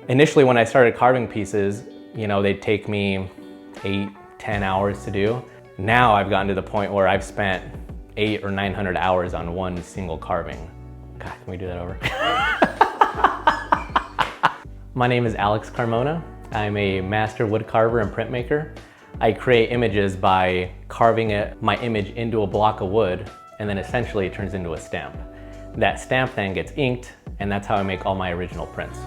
Initially, when I started carving pieces, you know, they'd take me 8, 10 hours to do. Now I've gotten to the point where I've spent 800 or 900 hours on one single carving. God, can we do that over? My name is Alex Carmona. I'm a master wood carver and printmaker. I create images by carving my image into a block of wood, and then essentially it turns into a stamp. That stamp then gets inked, and that's how I make all my original prints.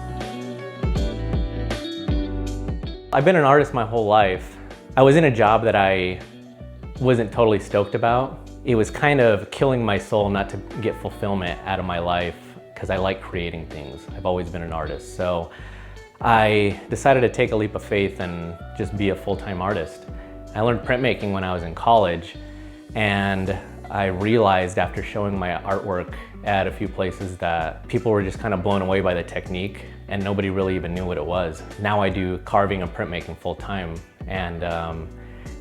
I've been an artist my whole life. I was in a job that I wasn't totally stoked about. It was kind of killing my soul not to get fulfillment out of my life because I like creating things. I've always been an artist. So I decided to take a leap of faith and just be a full-time artist. I learned printmaking when I was in college, and I realized after showing my artwork at a few places that people were just kind of blown away by the technique and nobody really even knew what it was. Now I do carving and printmaking full-time, and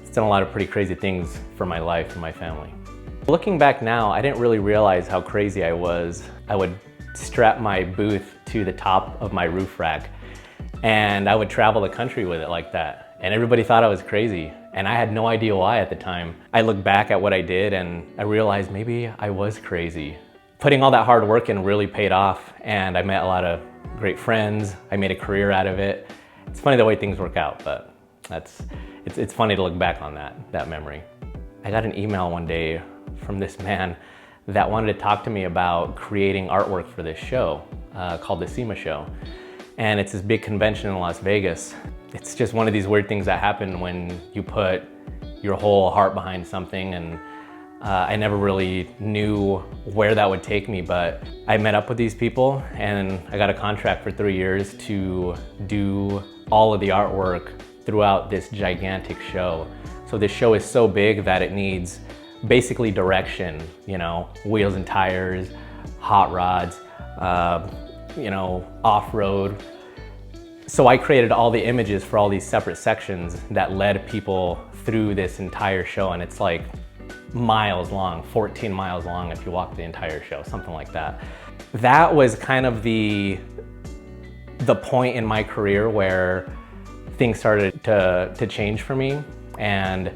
it's done a lot of pretty crazy things for my life and my family. Looking back now, I didn't really realize how crazy I was. I would strap my booth to the top of my roof rack, and I would travel the country with it like that. And everybody thought I was crazy, and I had no idea why at the time. I look back at what I did and I realized maybe I was crazy. Putting all that hard work in really paid off, and I met a lot of great friends. I made a career out of it. It's funny the way things work out, but it's funny to look back on that memory. I got an email one day from this man that wanted to talk to me about creating artwork for this show called the SEMA show. And it's this big convention in Las Vegas. It's just one of these weird things that happen when you put your whole heart behind something, and I never really knew where that would take me, but I met up with these people and I got a contract for 3 years to do all of the artwork throughout this gigantic show. So this show is so big that it needs basically direction, you know, wheels and tires, hot rods, you know, off-road. So I created all the images for all these separate sections that led people through this entire show, and it's like miles long, 14 miles long if you walk the entire show, something like that. That was kind of the point in my career where things started to change for me, and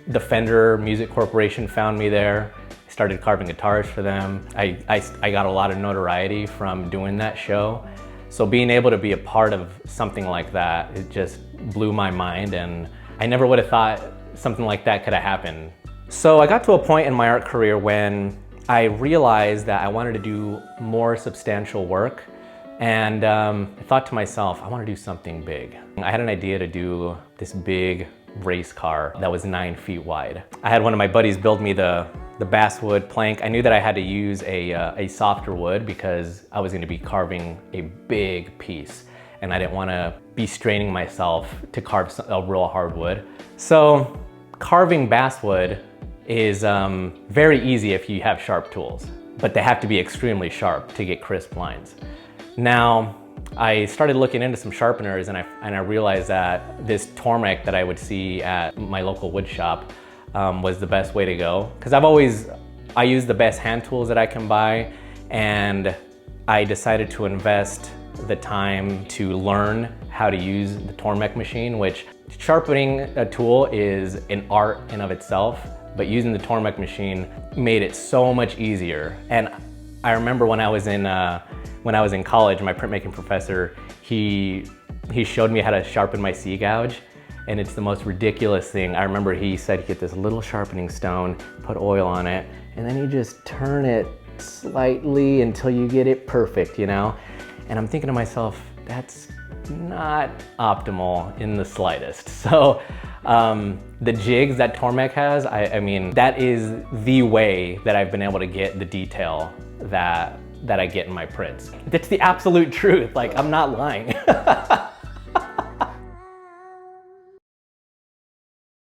the Fender Music Corporation found me there. I started carving guitars for them. I got a lot of notoriety from doing that show. So being able to be a part of something like that, it just blew my mind, and I never would have thought something like that could have happened. So I got to a point in my art career when I realized that I wanted to do more substantial work, and I thought to myself, I want to do something big. I had an idea to do this big race car that was 9 feet wide. I had one of my buddies build me the basswood plank. I knew that I had to use a softer wood because I was going to be carving a big piece, and I didn't want to be straining myself to carve a real hard wood. So carving basswood is very easy if you have sharp tools, but they have to be extremely sharp to get crisp lines. Now, I started looking into some sharpeners, and I realized that this Tormek that I would see at my local wood shop was the best way to go. Because I use the best hand tools that I can buy, and I decided to invest the time to learn how to use the Tormek machine, which sharpening a tool is an art in of itself, but using the Tormek machine made it so much easier. And I remember when I was in college, my printmaking professor, he showed me how to sharpen my C-gouge, and it's the most ridiculous thing. I remember he said you get this little sharpening stone, put oil on it, and then you just turn it slightly until you get it perfect, you know? And I'm thinking to myself, that's not optimal in the slightest. So the jigs that Tormek has, I mean, that is the way that I've been able to get the detail that I get in my prints. That's the absolute truth, like I'm not lying.